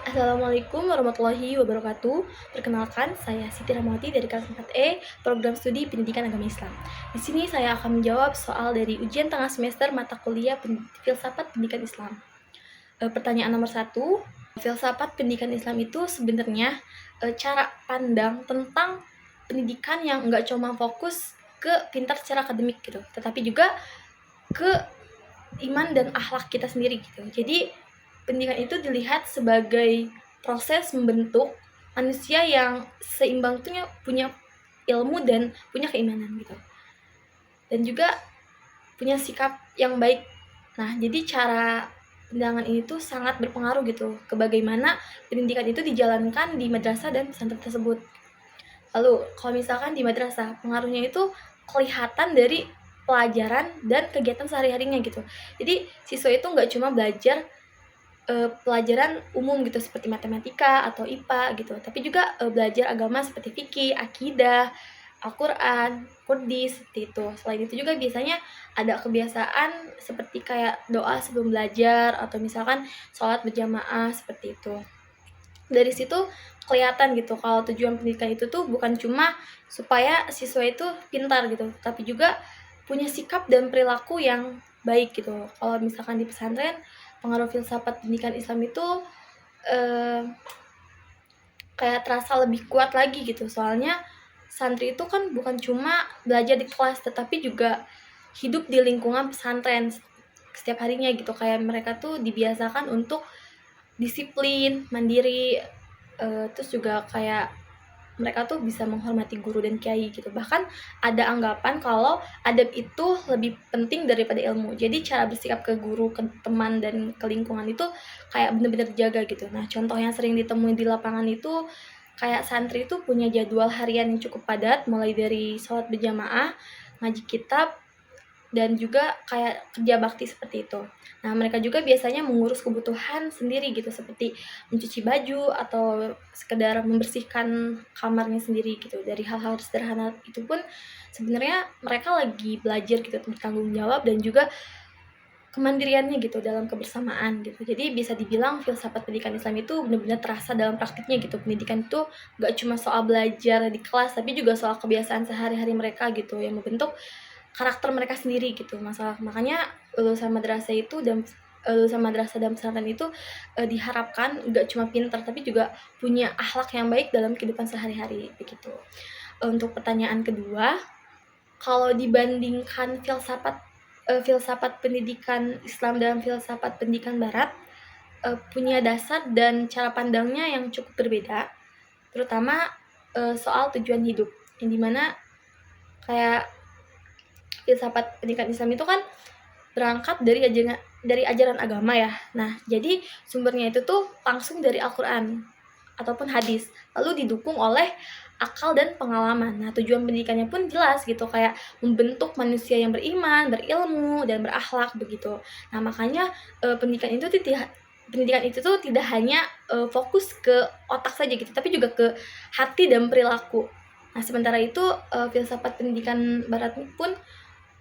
Assalamualaikum warahmatullahi wabarakatuh. Perkenalkan, saya Siti Rahmawati dari kelas 4E, Program Studi Pendidikan Agama Islam. Di sini saya akan menjawab soal dari ujian tengah semester mata kuliah Filsafat Pendidikan Islam. Pertanyaan nomor 1, filsafat pendidikan Islam itu sebenarnya cara pandang tentang pendidikan yang nggak cuma fokus ke pintar secara akademik gitu, tetapi juga ke iman dan akhlak kita sendiri gitu. Jadi pendidikan itu dilihat sebagai proses membentuk manusia yang seimbang punya ilmu dan punya keimanan gitu. Dan juga punya sikap yang baik. Nah, jadi cara pandangan ini tuh sangat berpengaruh gitu ke bagaimana pendidikan itu dijalankan di madrasah dan pesantren tersebut. Lalu, kalau misalkan di madrasah, pengaruhnya itu kelihatan dari pelajaran dan kegiatan sehari-harinya gitu. Jadi, siswa itu nggak cuma belajar pelajaran umum gitu seperti matematika atau IPA gitu, tapi juga belajar agama seperti fikih, akidah, Al-Quran, Qudis, seperti itu. Selain itu juga biasanya ada kebiasaan seperti kayak doa sebelum belajar atau misalkan sholat berjamaah seperti itu. Dari situ kelihatan gitu kalau tujuan pendidikan itu tuh bukan cuma supaya siswa itu pintar gitu, tapi juga punya sikap dan perilaku yang baik gitu. Kalau misalkan di pesantren, pengaruh filsafat pendidikan Islam itu eh, kayak terasa lebih kuat lagi gitu. Soalnya santri itu kan bukan cuma belajar di kelas, tetapi juga hidup di lingkungan pesantren setiap harinya gitu. Kayak mereka tuh dibiasakan untuk disiplin, mandiri, terus juga kayak mereka tuh bisa menghormati guru dan kiai gitu. Bahkan ada anggapan kalau adab itu lebih penting daripada ilmu. Jadi cara bersikap ke guru, ke teman, dan ke lingkungan itu kayak bener-bener dijaga gitu. Nah, contoh yang sering ditemui di lapangan itu kayak santri itu punya jadwal harian yang cukup padat, mulai dari sholat berjamaah, ngaji kitab, dan juga kayak kerja bakti seperti itu. Nah, mereka juga biasanya mengurus kebutuhan sendiri gitu, seperti mencuci baju atau sekedar membersihkan kamarnya sendiri gitu. Dari hal-hal sederhana itu pun sebenarnya mereka lagi belajar gitu tentang tanggung jawab dan juga kemandiriannya gitu dalam kebersamaan gitu. Jadi bisa dibilang filsafat pendidikan Islam itu benar-benar terasa dalam praktiknya gitu. Pendidikan itu gak cuma soal belajar di kelas, tapi juga soal kebiasaan sehari-hari mereka gitu yang membentuk karakter mereka sendiri gitu. Makanya lulusan madrasah dan pesantren itu diharapkan gak cuma pintar tapi juga punya akhlak yang baik dalam kehidupan sehari-hari begitu. Untuk pertanyaan kedua, kalau dibandingkan filsafat pendidikan Islam dan filsafat pendidikan Barat, punya dasar dan cara pandangnya yang cukup berbeda, terutama soal tujuan hidup, yang dimana kayak filsafat pendidikan Islam itu kan berangkat dari ajaran agama ya. Nah, jadi sumbernya itu tuh langsung dari Al-Quran ataupun hadis, lalu didukung oleh akal dan pengalaman. Nah, tujuan pendidikannya pun jelas gitu, kayak membentuk manusia yang beriman, berilmu, dan berakhlak begitu. Nah, makanya pendidikan itu tuh tidak hanya fokus ke otak saja gitu, tapi juga ke hati dan perilaku. Nah, sementara itu filsafat pendidikan barat pun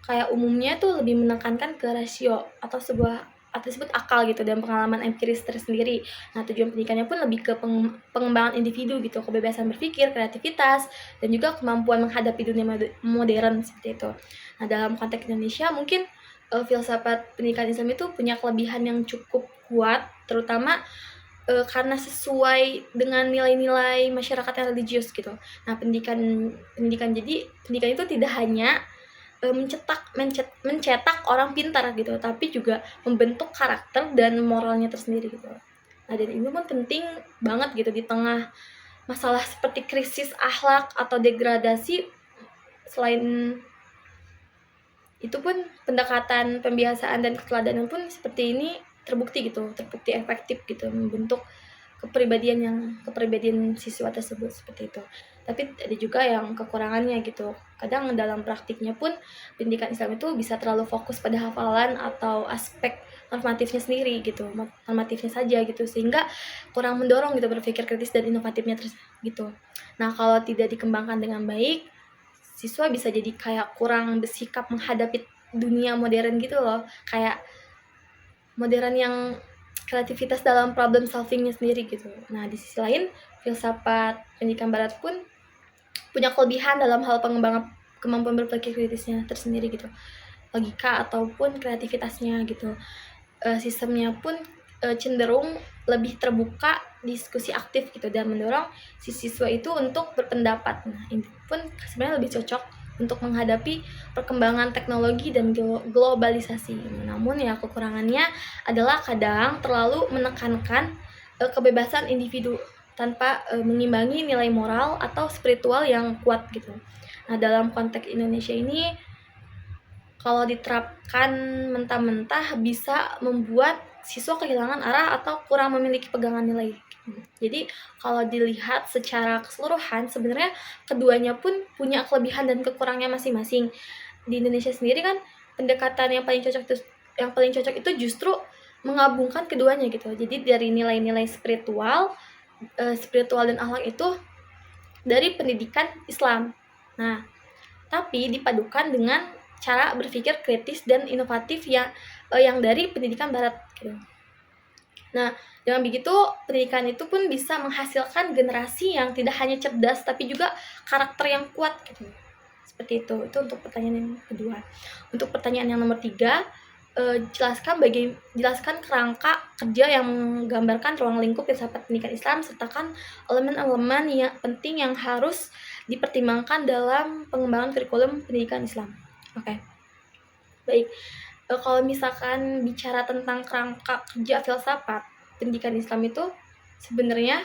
kayak umumnya tuh lebih menekankan ke rasio atau disebut akal gitu dan pengalaman empiris tersendiri. Nah, tujuan pendidikannya pun lebih ke pengembangan individu gitu, kebebasan berpikir, kreativitas, dan juga kemampuan menghadapi dunia modern seperti itu. Nah, dalam konteks Indonesia mungkin filsafat pendidikan Islam itu punya kelebihan yang cukup kuat, terutama karena sesuai dengan nilai-nilai masyarakat yang religius gitu. Nah, pendidikan itu tidak hanya mencetak orang pintar gitu, tapi juga membentuk karakter dan moralnya tersendiri gitu. Nah, dan ini pun penting banget gitu di tengah masalah seperti krisis akhlak atau degradasi. Selain itu pun pendekatan pembiasaan dan keteladanan pun seperti ini terbukti efektif gitu membentuk kepribadian siswa tersebut seperti itu. Tapi ada juga yang kekurangannya gitu. Kadang dalam praktiknya pun pendidikan Islam itu bisa terlalu fokus pada hafalan atau aspek normatifnya sendiri gitu, normatifnya saja gitu, sehingga kurang mendorong gitu berpikir kritis dan inovatifnya gitu. Nah, kalau tidak dikembangkan dengan baik, siswa bisa jadi kayak kurang bersikap menghadapi dunia modern gitu loh, kayak modern yang kreativitas dalam problem solvingnya sendiri gitu. Nah, di sisi lain, filsafat pendidikan barat pun punya kelebihan dalam hal pengembangan kemampuan berpikir kritisnya tersendiri gitu. Logika ataupun kreativitasnya gitu. Sistemnya pun cenderung lebih terbuka, diskusi aktif gitu, dan mendorong si siswa itu untuk berpendapat. Nah, ini pun sebenarnya lebih cocok untuk menghadapi perkembangan teknologi dan globalisasi. Namun ya kekurangannya adalah kadang terlalu menekankan kebebasan individu tanpa mengimbangi nilai moral atau spiritual yang kuat gitu. Nah, dalam konteks Indonesia ini kalau diterapkan mentah-mentah bisa membuat siswa kehilangan arah atau kurang memiliki pegangan nilai. Jadi kalau dilihat secara keseluruhan sebenarnya keduanya pun punya kelebihan dan kekurangannya masing-masing. Di Indonesia sendiri kan pendekatan yang paling cocok itu justru menggabungkan keduanya gitu. Jadi dari nilai-nilai spiritual dan akhlak itu dari pendidikan Islam. Nah, tapi dipadukan dengan cara berpikir kritis dan inovatif yang dari pendidikan barat gitu. Nah, dengan begitu pendidikan itu pun bisa menghasilkan generasi yang tidak hanya cerdas tapi juga karakter yang kuat gitu. Seperti itu. Itu untuk pertanyaan yang kedua. Untuk pertanyaan yang nomor 3, jelaskan kerangka kerja yang menggambarkan ruang lingkup filsafat pendidikan Islam, sertakan elemen-elemen yang penting yang harus dipertimbangkan dalam pengembangan kurikulum pendidikan Islam. Oke. Baik. Kalau misalkan bicara tentang kerangka kerja filsafat pendidikan Islam itu sebenarnya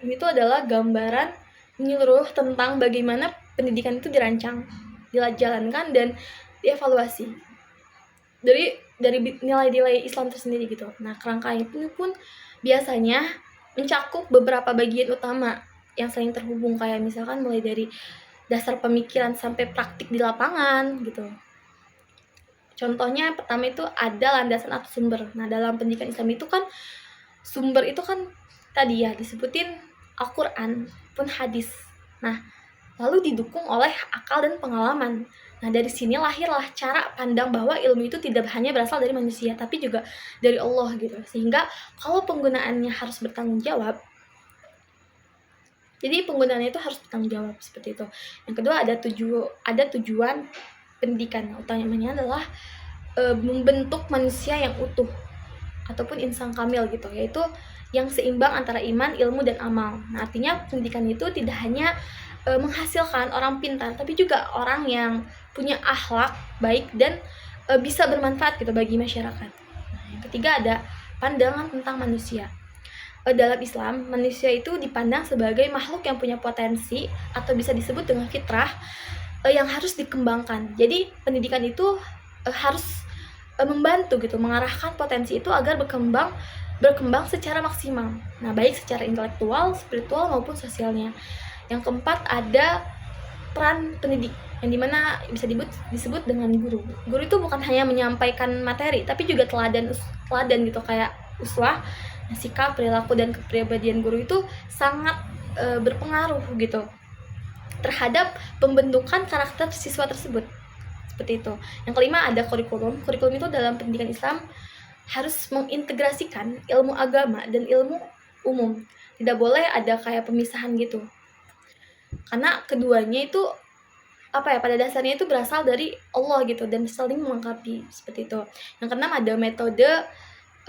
itu adalah gambaran menyeluruh tentang bagaimana pendidikan itu dirancang, dijalankan dan dievaluasi dari nilai-nilai Islam tersendiri gitu. Nah, kerangka itu pun biasanya mencakup beberapa bagian utama yang saling terhubung, kayak misalkan mulai dari dasar pemikiran sampai praktik di lapangan gitu. Contohnya pertama itu ada landasan atau sumber. Nah, dalam pendidikan Islam itu kan sumber itu kan tadi ya disebutin Al-Qur'an pun hadis. Nah, lalu didukung oleh akal dan pengalaman. Nah, dari sini lahirlah cara pandang bahwa ilmu itu tidak hanya berasal dari manusia, tapi juga dari Allah gitu. Sehingga kalau penggunaannya harus bertanggung jawab, jadi penggunaannya itu harus bertanggung jawab seperti itu. Yang kedua ada tujuan pendidikan. Utamanya adalah membentuk manusia yang utuh ataupun insan kamil gitu, yaitu yang seimbang antara iman, ilmu, dan amal. Nah, artinya pendidikan itu tidak hanya menghasilkan orang pintar, tapi juga orang yang punya akhlak baik dan bisa bermanfaat gitu bagi masyarakat. Nah, yang ketiga ada pandangan tentang manusia. Dalam Islam, manusia itu dipandang sebagai makhluk yang punya potensi atau bisa disebut dengan fitrah yang harus dikembangkan. Jadi pendidikan itu harus membantu gitu, mengarahkan potensi itu agar berkembang secara maksimal. Nah, baik secara intelektual, spiritual maupun sosialnya. Yang keempat ada peran pendidik, yang dimana bisa disebut dengan guru. Guru itu bukan hanya menyampaikan materi, tapi juga teladan gitu, kayak uswah. Sikap, perilaku, dan kepribadian guru itu sangat berpengaruh gitu terhadap pembentukan karakter siswa tersebut. Seperti itu. Yang kelima ada kurikulum. Kurikulum itu dalam pendidikan Islam harus mengintegrasikan ilmu agama dan ilmu umum. Tidak boleh ada kayak pemisahan gitu. Karena keduanya itu pada dasarnya itu berasal dari Allah gitu dan saling melengkapi seperti itu. Yang keenam ada metode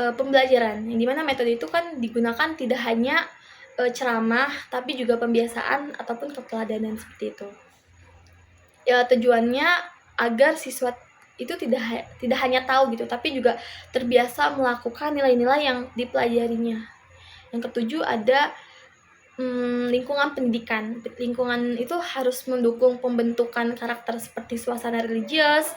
pembelajaran, yang dimana metode itu kan digunakan tidak hanya ceramah tapi juga pembiasaan ataupun keteladanan seperti itu. Ya, tujuannya agar siswa itu tidak hanya tahu gitu, tapi juga terbiasa melakukan nilai-nilai yang dipelajarinya. Yang ketujuh ada lingkungan pendidikan. Lingkungan itu harus mendukung pembentukan karakter seperti suasana religius,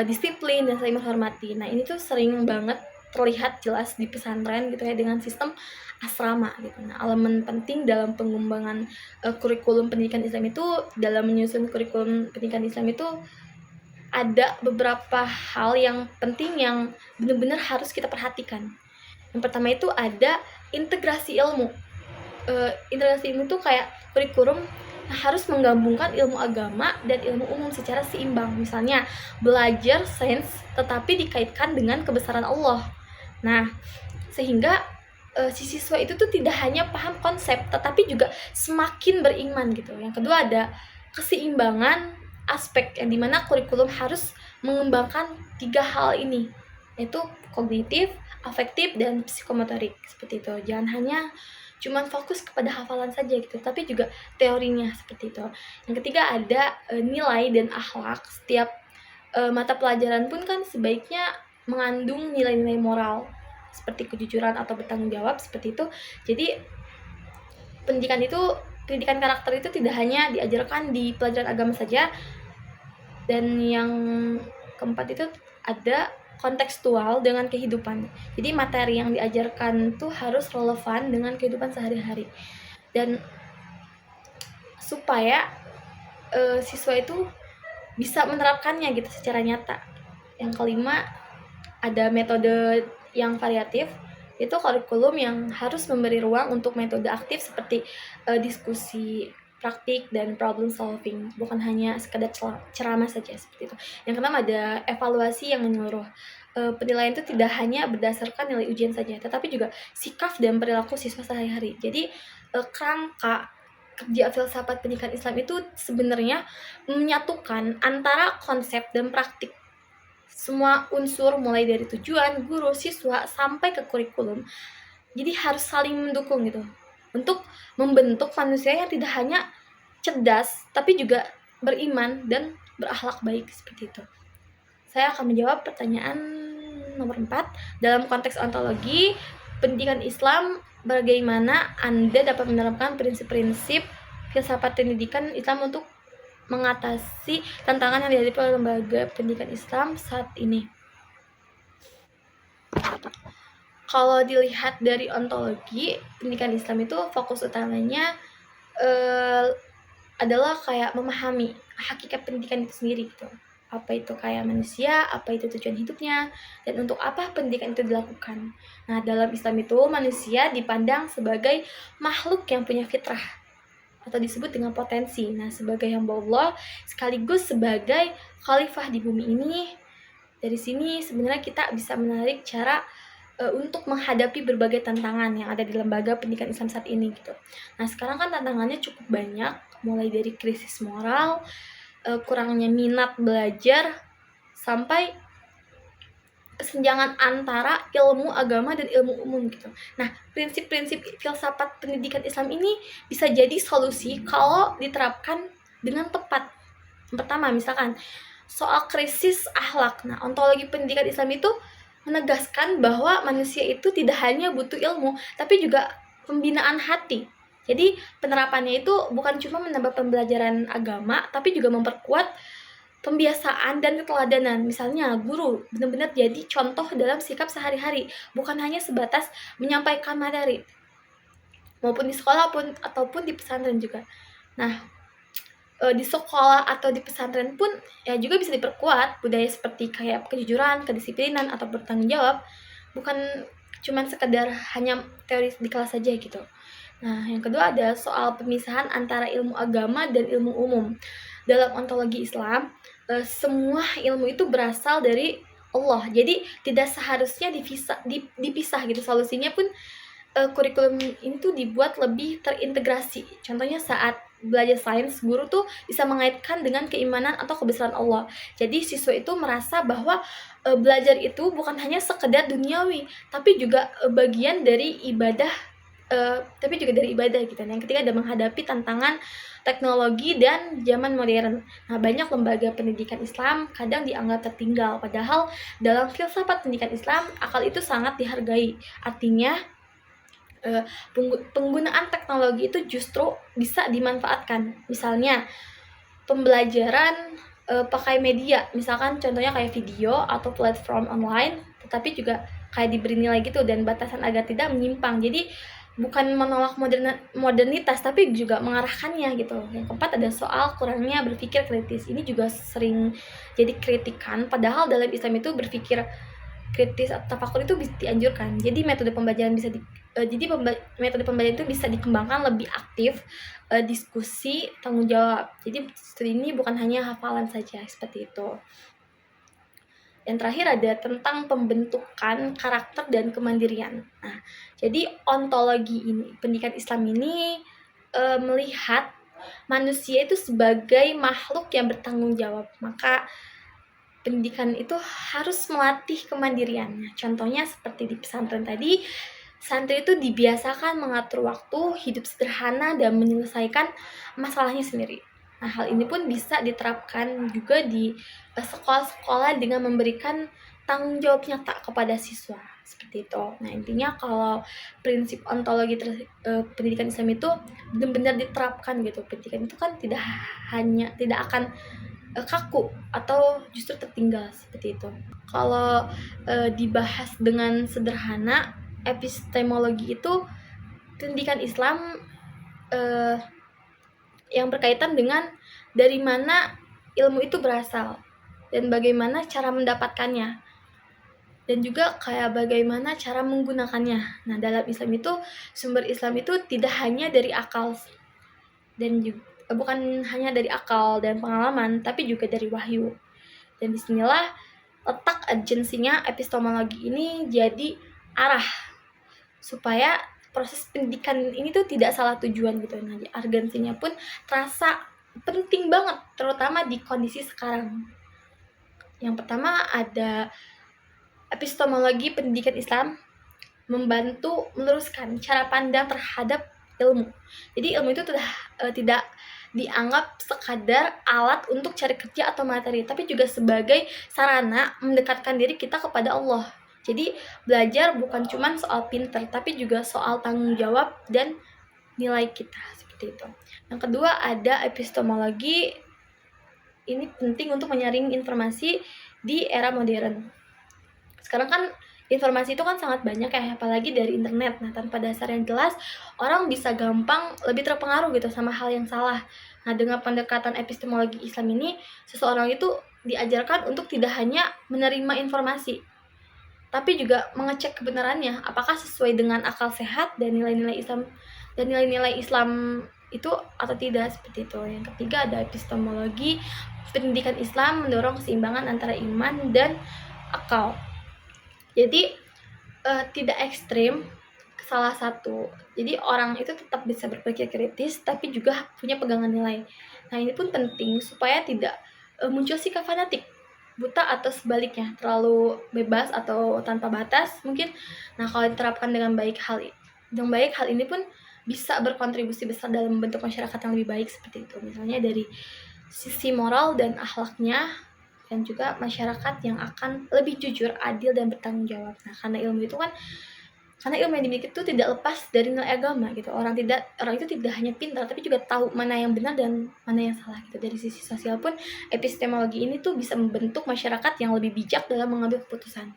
disiplin, dan saling menghormati. Nah, ini tuh sering banget terlihat jelas di pesantren gitu ya, dengan sistem asrama gitu. Nah, elemen penting dalam pengembangan kurikulum pendidikan Islam itu, dalam menyusun kurikulum pendidikan Islam itu ada beberapa hal yang penting yang benar-benar harus kita perhatikan. Yang pertama itu ada integrasi ilmu. Integrasi ilmu itu kayak kurikulum harus menggabungkan ilmu agama dan ilmu umum secara seimbang. Misalnya belajar sains tetapi dikaitkan dengan kebesaran Allah. Nah, sehingga si siswa itu tuh tidak hanya paham konsep, tetapi juga semakin beriman gitu. Yang kedua ada keseimbangan aspek yang dimana kurikulum harus mengembangkan 3 hal ini, yaitu kognitif, afektif, dan psikomotorik seperti itu. Jangan hanya cuman fokus kepada hafalan saja gitu, tapi juga teorinya seperti itu. Yang ketiga ada nilai dan akhlak. Setiap mata pelajaran pun kan sebaiknya mengandung nilai-nilai moral seperti kejujuran atau bertanggung jawab seperti itu. Jadi pendidikan karakter itu tidak hanya diajarkan di pelajaran agama saja. Dan yang keempat itu ada kontekstual dengan kehidupan. Jadi materi yang diajarkan tuh harus relevan dengan kehidupan sehari-hari. Dan supaya siswa itu bisa menerapkannya gitu secara nyata. Yang kelima ada metode yang variatif, itu kurikulum yang harus memberi ruang untuk metode aktif seperti diskusi praktik dan problem solving, bukan hanya sekedar ceramah saja seperti itu. Yang keenam ada evaluasi yang menyeluruh. Penilaian itu tidak hanya berdasarkan nilai ujian saja, tetapi juga sikap dan perilaku siswa sehari-hari. Jadi kerangka kerja filsafat pendidikan Islam itu sebenarnya menyatukan antara konsep dan praktik. Semua unsur mulai dari tujuan, guru, siswa, sampai ke kurikulum. Jadi harus saling mendukung gitu. Untuk membentuk manusia yang tidak hanya cerdas, tapi juga beriman dan berakhlak baik seperti itu. Saya akan menjawab pertanyaan nomor 4. Dalam konteks ontologi pendidikan Islam, bagaimana Anda dapat menerapkan prinsip-prinsip filsafat pendidikan Islam untuk mengatasi tantangan yang dihadapi oleh lembaga pendidikan Islam saat ini? Kalau dilihat dari ontologi pendidikan Islam itu fokus utamanya adalah kayak memahami hakikat pendidikan itu sendiri gitu. Apa itu kayak manusia, apa itu tujuan hidupnya, dan untuk apa pendidikan itu dilakukan. Nah, dalam Islam itu manusia dipandang sebagai makhluk yang punya fitrah atau disebut dengan potensi. Nah, sebagai hamba Allah sekaligus sebagai khalifah di bumi ini. Dari sini sebenarnya kita bisa menarik cara untuk menghadapi berbagai tantangan yang ada di lembaga pendidikan Islam saat ini gitu. Nah, sekarang kan tantangannya cukup banyak, mulai dari krisis moral, kurangnya minat belajar, sampai kesenjangan antara ilmu agama dan ilmu umum gitu. Nah, prinsip-prinsip filsafat pendidikan Islam ini bisa jadi solusi kalau diterapkan dengan tepat. Yang pertama, misalkan soal krisis akhlak. Nah, ontologi pendidikan Islam itu menegaskan bahwa manusia itu tidak hanya butuh ilmu, tapi juga pembinaan hati. Jadi, penerapannya itu bukan cuma menambah pembelajaran agama, tapi juga memperkuat pembiasaan dan keteladanan. Misalnya guru benar-benar jadi contoh dalam sikap sehari-hari, bukan hanya sebatas menyampaikan materi, maupun di sekolah ataupun di pesantren juga. Nah, di sekolah atau di pesantren pun ya juga bisa diperkuat budaya seperti kayak kejujuran, kedisiplinan, atau bertanggung jawab, bukan cuman sekedar hanya teori di kelas saja gitu. Nah, yang kedua ada soal pemisahan antara ilmu agama dan ilmu umum. Dalam ontologi Islam, semua ilmu itu berasal dari Allah. Jadi tidak seharusnya dipisah gitu. Solusinya pun kurikulum ini tuh dibuat lebih terintegrasi. Contohnya saat belajar sains, guru tuh bisa mengaitkan dengan keimanan atau kebesaran Allah. Jadi siswa itu merasa bahwa belajar itu bukan hanya sekedar duniawi, tapi juga bagian dari ibadah, gitu. Yang ketiga ada menghadapi tantangan teknologi dan zaman modern. Nah, banyak lembaga pendidikan Islam kadang dianggap tertinggal, padahal dalam filsafat pendidikan Islam akal itu sangat dihargai. Artinya penggunaan teknologi itu justru bisa dimanfaatkan. Misalnya pembelajaran pakai media, misalkan contohnya kayak video atau platform online, tetapi juga kayak diberi nilai gitu dan batasan agar tidak menyimpang. Jadi bukan menolak modernitas, tapi juga mengarahkannya gitu. Yang keempat ada soal kurangnya berpikir kritis. Ini juga sering jadi kritikan, padahal dalam Islam itu berpikir kritis atau tafakur itu bisa dianjurkan. Jadi metode pembelajaran itu bisa dikembangkan lebih aktif, diskusi, tanggung jawab. Jadi studi ini bukan hanya hafalan saja seperti itu. Yang terakhir ada tentang pembentukan karakter dan kemandirian. Nah, jadi ontologi ini, pendidikan Islam ini melihat manusia itu sebagai makhluk yang bertanggung jawab. Maka pendidikan itu harus melatih kemandiriannya. Contohnya seperti di pesantren tadi, santri itu dibiasakan mengatur waktu, hidup sederhana, dan menyelesaikan masalahnya sendiri. Nah, hal ini pun bisa diterapkan juga di sekolah-sekolah dengan memberikan tanggung jawab nyata kepada siswa. Seperti itu. Nah, intinya kalau prinsip ontologi pendidikan Islam itu benar-benar diterapkan gitu. Pendidikan itu kan tidak akan kaku atau justru tertinggal seperti itu. Kalau dibahas dengan sederhana, epistemologi itu pendidikan Islam yang berkaitan dengan dari mana ilmu itu berasal dan bagaimana cara mendapatkannya, dan juga kayak bagaimana cara menggunakannya. Nah, dalam Islam itu sumber Islam itu tidak hanya dari akal dan juga bukan hanya dari akal dan pengalaman, tapi juga dari wahyu. Dan disinilah letak urgensinya epistemologi ini jadi arah supaya proses pendidikan ini tuh tidak salah tujuan gitu. Nah, urgensinya pun terasa penting banget, terutama di kondisi sekarang. Yang pertama ada epistemologi pendidikan Islam membantu meluruskan cara pandang terhadap ilmu. Jadi ilmu itu tidak dianggap sekadar alat untuk cari kerja atau materi, tapi juga sebagai sarana mendekatkan diri kita kepada Allah. Jadi belajar bukan cuma soal pinter, tapi juga soal tanggung jawab dan nilai kita, seperti itu. Yang kedua ada epistemologi, ini penting untuk menyaring informasi di era modern. Sekarang kan informasi itu kan sangat banyak ya, apalagi dari internet. Nah, tanpa dasar yang jelas, orang bisa gampang lebih terpengaruh gitu sama hal yang salah. Nah, dengan pendekatan epistemologi Islam ini, seseorang itu diajarkan untuk tidak hanya menerima informasi, tapi juga mengecek kebenarannya, apakah sesuai dengan akal sehat dan nilai-nilai Islam itu atau tidak, seperti itu. Yang ketiga ada epistemologi pendidikan Islam mendorong keseimbangan antara iman dan akal. Jadi tidak ekstrim ke salah satu. Jadi orang itu tetap bisa berpikir kritis tapi juga punya pegangan nilai. Nah, ini pun penting supaya tidak muncul sikap fanatik, buta, atau sebaliknya terlalu bebas atau tanpa batas mungkin. Nah, kalau diterapkan dengan baik, hal ini pun bisa berkontribusi besar dalam membentuk masyarakat yang lebih baik, seperti itu. Misalnya dari sisi moral dan akhlaknya, dan juga masyarakat yang akan lebih jujur, adil, dan bertanggung jawab. Nah, karena ilmu yang dimiliki itu tidak lepas dari nilai agama gitu. Orang itu tidak hanya pintar, tapi juga tahu mana yang benar dan mana yang salah gitu. Dari sisi sosial pun epistemologi ini tuh bisa membentuk masyarakat yang lebih bijak dalam mengambil keputusan.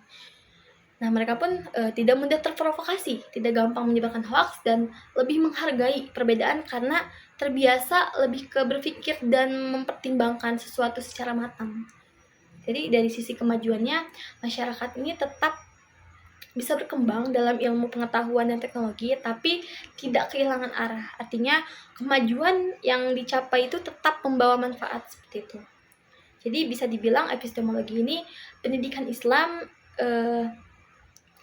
Nah, mereka pun tidak mudah terprovokasi, tidak gampang menyebarkan hoax, dan lebih menghargai perbedaan karena terbiasa lebih ke berpikir dan mempertimbangkan sesuatu secara matang. Jadi dari sisi kemajuannya, masyarakat ini tetap bisa berkembang dalam ilmu pengetahuan dan teknologi, tapi tidak kehilangan arah. Artinya kemajuan yang dicapai itu tetap membawa manfaat, seperti itu. Jadi bisa dibilang epistemologi ini pendidikan Islam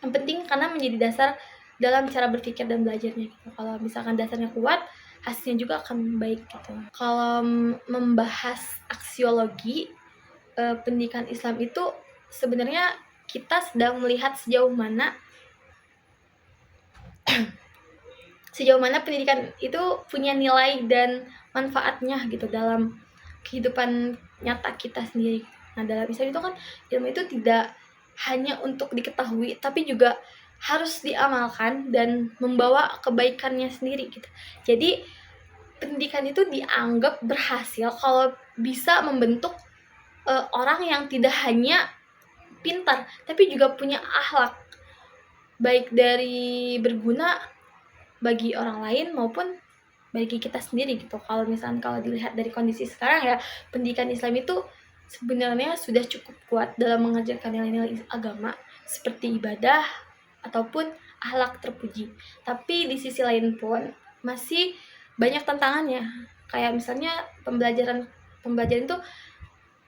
yang penting karena menjadi dasar dalam cara berpikir dan belajarnya gitu. Kalau misalkan dasarnya kuat, hasilnya juga akan baik gitu. Kalau membahas aksiologi pendidikan Islam itu sebenarnya kita sedang melihat sejauh mana pendidikan itu punya nilai dan manfaatnya gitu dalam kehidupan nyata kita sendiri. Nah, dalam Islam itu kan ilmu itu tidak hanya untuk diketahui, tapi juga harus diamalkan dan membawa kebaikannya sendiri gitu. Jadi pendidikan itu dianggap berhasil kalau bisa membentuk orang yang tidak hanya pintar, tapi juga punya akhlak, baik dari berguna bagi orang lain maupun bagi kita sendiri gitu. Kalau dilihat dari kondisi sekarang ya, pendidikan Islam itu sebenarnya sudah cukup kuat dalam mengajarkan nilai-nilai agama seperti ibadah ataupun akhlak terpuji. Tapi di sisi lain pun masih banyak tantangannya. Kayak misalnya pembelajaran itu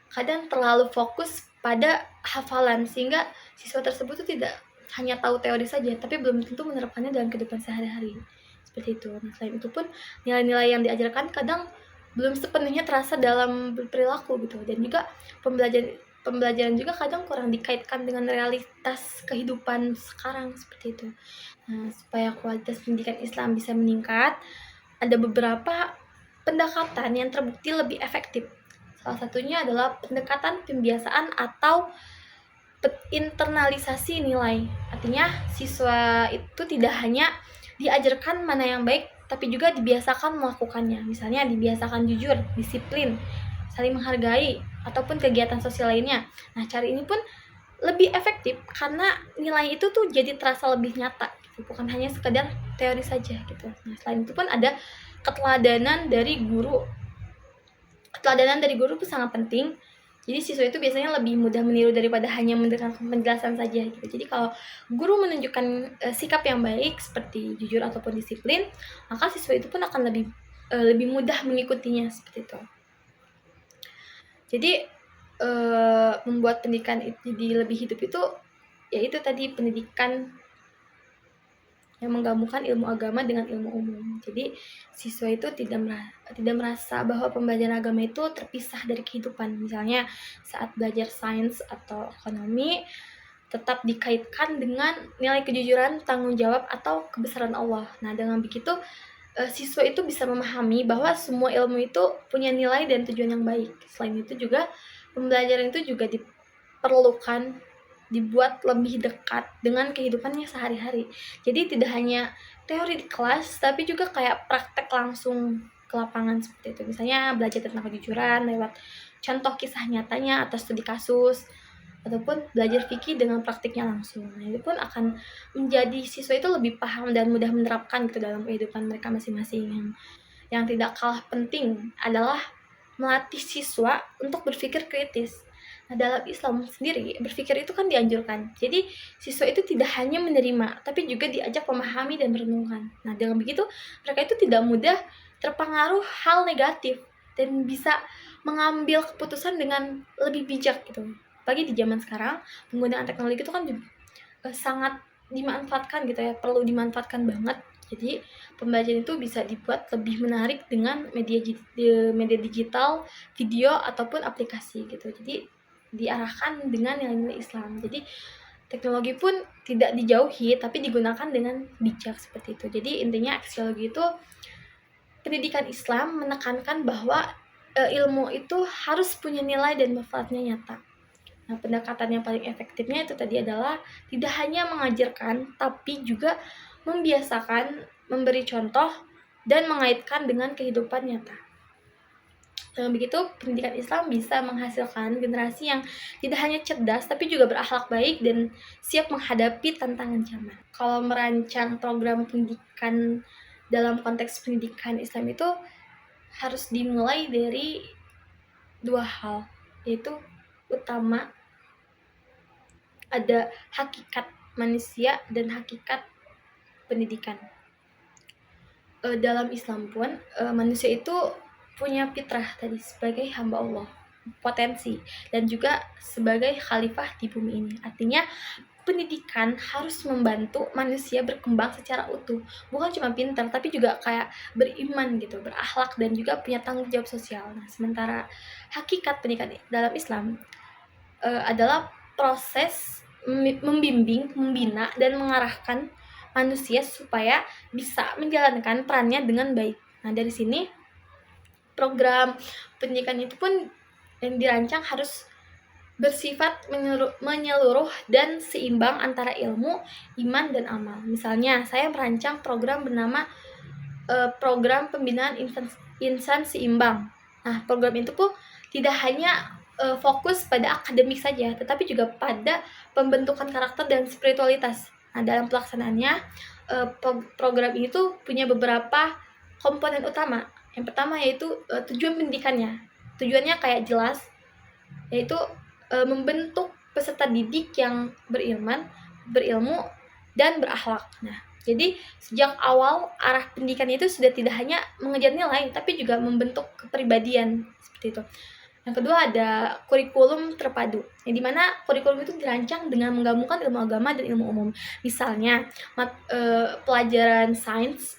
kadang terlalu fokus pada hafalan, sehingga siswa tersebut tuh tidak hanya tahu teori saja tapi belum tentu menerapkannya dalam kehidupan sehari-hari, seperti itu. Nah, selain itu pun nilai-nilai yang diajarkan kadang belum sepenuhnya terasa dalam perilaku gitu, dan juga pembelajaran juga kadang kurang dikaitkan dengan realitas kehidupan sekarang, seperti itu. Nah, supaya kualitas pendidikan Islam bisa meningkat, ada beberapa pendekatan yang terbukti lebih efektif. Salah satunya adalah pendekatan pembiasaan atau internalisasi nilai. Artinya siswa itu tidak hanya diajarkan mana yang baik, tapi juga dibiasakan melakukannya. Misalnya dibiasakan jujur, disiplin, saling menghargai, ataupun kegiatan sosial lainnya. Nah, cara ini pun lebih efektif karena nilai itu tuh jadi terasa lebih nyata gitu, bukan hanya sekedar teori saja gitu. Nah, selain itu pun ada keteladanan dari guru. Keteladanan dari guru itu sangat penting. Jadi siswa itu biasanya lebih mudah meniru daripada hanya mendengarkan penjelasan saja gitu. Jadi kalau guru menunjukkan sikap yang baik seperti jujur ataupun disiplin, maka siswa itu pun akan lebih mudah mengikutinya, seperti itu. Jadi membuat pendidikan itu jadi lebih hidup itu yaitu tadi pendidikan yang menggabungkan ilmu agama dengan ilmu umum. Jadi siswa itu tidak merasa bahwa pembelajaran agama itu terpisah dari kehidupan. Misalnya saat belajar sains atau ekonomi tetap dikaitkan dengan nilai kejujuran, tanggung jawab, atau kebesaran Allah. Nah, dengan begitu siswa itu bisa memahami bahwa semua ilmu itu punya nilai dan tujuan yang baik. Selain itu juga pembelajaran itu juga diperlukan dibuat lebih dekat dengan kehidupannya sehari-hari. Jadi tidak hanya teori di kelas, tapi juga kayak praktek langsung ke lapangan, seperti itu. Misalnya belajar tentang kejujuran lewat contoh kisah nyatanya atau studi kasus, ataupun belajar fikih dengan praktiknya langsung. Nah, itu pun akan menjadi siswa itu lebih paham dan mudah menerapkan gitu dalam kehidupan mereka masing-masing. Yang tidak kalah penting adalah melatih siswa untuk berpikir kritis. Nah, dalam Islam sendiri, berpikir itu kan dianjurkan. Jadi, siswa itu tidak hanya menerima, tapi juga diajak memahami dan merenungkan. Nah, dengan begitu, mereka itu tidak mudah terpengaruh hal negatif dan bisa mengambil keputusan dengan lebih bijak gitu. Apalagi di zaman sekarang, penggunaan teknologi itu kan sangat dimanfaatkan gitu ya, perlu dimanfaatkan banget. Jadi pembelajaran itu bisa dibuat lebih menarik dengan media digital, video, ataupun aplikasi gitu. Jadi diarahkan dengan nilai-nilai Islam. Jadi teknologi pun tidak dijauhi, tapi digunakan dengan bijak, seperti itu. Jadi intinya aksiologi itu pendidikan Islam menekankan bahwa ilmu itu harus punya nilai dan manfaatnya nyata. Nah, pendekatan yang paling efektifnya itu tadi adalah tidak hanya mengajarkan, tapi juga membiasakan, memberi contoh, dan mengaitkan dengan kehidupan nyata. Dengan begitu, pendidikan Islam bisa menghasilkan generasi yang tidak hanya cerdas, tapi juga berakhlak baik dan siap menghadapi tantangan zaman. Kalau merancang program pendidikan dalam konteks pendidikan Islam itu harus dimulai dari dua hal, yaitu utama ada hakikat manusia dan hakikat pendidikan. Dalam Islam pun manusia itu punya fitrah tadi sebagai hamba Allah, potensi, dan juga sebagai khalifah di bumi ini. Artinya pendidikan harus membantu manusia berkembang secara utuh, bukan cuma pintar tapi juga kayak beriman gitu, berakhlak, dan juga punya tanggung jawab sosial. Nah, sementara hakikat pendidikan dalam Islam adalah proses membimbing, membina, dan mengarahkan manusia supaya bisa menjalankan perannya dengan baik. Nah, dari sini program pendidikan itu pun yang dirancang harus bersifat menyeluruh dan seimbang antara ilmu, iman, dan amal. Misalnya, saya merancang program bernama program pembinaan insan seimbang. Nah, program itu pun tidak hanya fokus pada akademik saja, tetapi juga pada pembentukan karakter dan spiritualitas. Nah, dalam pelaksanaannya, program ini tuh punya beberapa komponen utama. Yang pertama yaitu tujuan pendidikannya. Tujuannya kayak jelas, yaitu membentuk peserta didik yang beriman, berilmu, dan berakhlak. Nah, jadi sejak awal arah pendidikan itu sudah tidak hanya mengejar nilai, tapi juga membentuk kepribadian, seperti itu. Yang kedua ada kurikulum terpadu, yang dimana kurikulum itu dirancang dengan menggabungkan ilmu agama dan ilmu umum. Misalnya, pelajaran sains,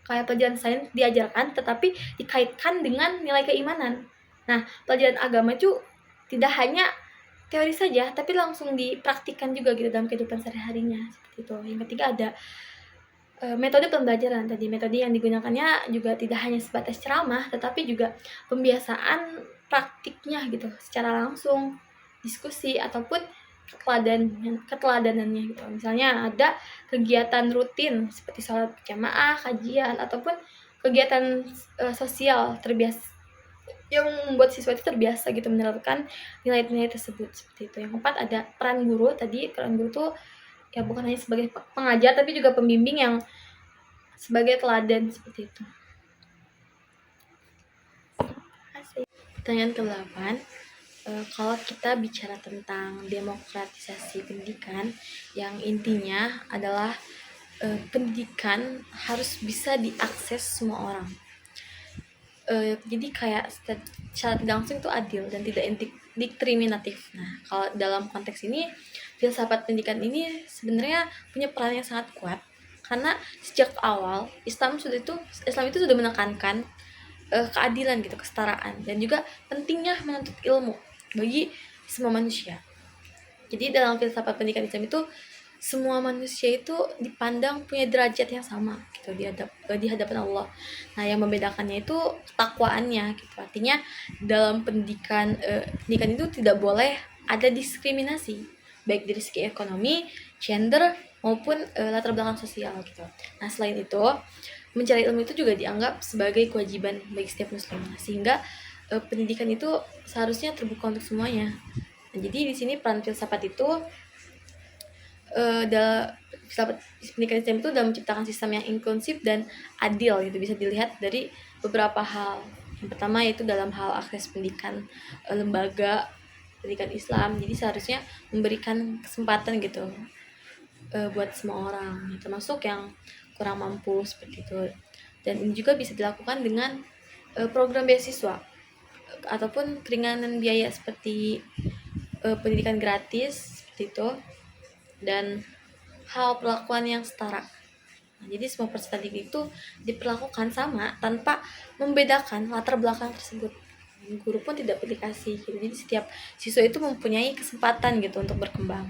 kayak pelajaran sains diajarkan tetapi dikaitkan dengan nilai keimanan. Nah, pelajaran agama itu tidak hanya teori saja, tapi langsung dipraktikkan juga gitu dalam kehidupan sehari-harinya, seperti itu. Yang ketiga ada metode pembelajaran tadi. Metode yang digunakannya juga tidak hanya sebatas ceramah, tetapi juga pembiasaan praktiknya gitu, secara langsung, diskusi ataupun keteladanannya gitu. Misalnya ada kegiatan rutin seperti sholat berjamaah, kajian, ataupun kegiatan sosial yang membuat siswa itu terbiasa gitu menerapkan nilai-nilai tersebut, seperti itu. Yang keempat ada peran guru tadi. Peran guru tuh ya bukan hanya sebagai pengajar tapi juga pembimbing yang sebagai teladan, seperti itu. Pertanyaan ke-8, kalau kita bicara tentang demokratisasi pendidikan, yang intinya adalah pendidikan harus bisa diakses semua orang. Jadi kayak secara langsung itu adil dan tidak diskriminatif. Nah, kalau dalam konteks ini, filsafat pendidikan ini sebenarnya punya peran yang sangat kuat, karena sejak awal Islam itu sudah menekankan keadilan gitu, kesetaraan, dan juga pentingnya menuntut ilmu bagi semua manusia. Jadi dalam filsafat pendidikan Islam itu semua manusia itu dipandang punya derajat yang sama gitu di hadapan Allah. Nah, yang membedakannya itu ketakwaannya gitu. Artinya dalam pendidikan itu tidak boleh ada diskriminasi baik dari segi ekonomi, gender maupun latar belakang sosial gitu. Nah, selain itu mencari ilmu itu juga dianggap sebagai kewajiban bagi setiap muslim, sehingga pendidikan itu seharusnya terbuka untuk semuanya. Nah, jadi di sini peran filsafat itu filsafat pendidikan Islam itu dalam menciptakan sistem yang inklusif dan adil gitu, bisa dilihat dari beberapa hal. Yang pertama yaitu dalam hal akses pendidikan lembaga pendidikan Islam, jadi seharusnya memberikan kesempatan gitu buat semua orang, termasuk yang kurang mampu, seperti itu. Dan ini juga bisa dilakukan dengan program beasiswa ataupun keringanan biaya seperti pendidikan gratis, seperti itu, dan hal perlakuan yang setara. Nah, jadi semua peserta didik itu diperlakukan sama tanpa membedakan latar belakang tersebut. Guru pun tidak pilih kasih gitu. Jadi setiap siswa itu mempunyai kesempatan gitu untuk berkembang.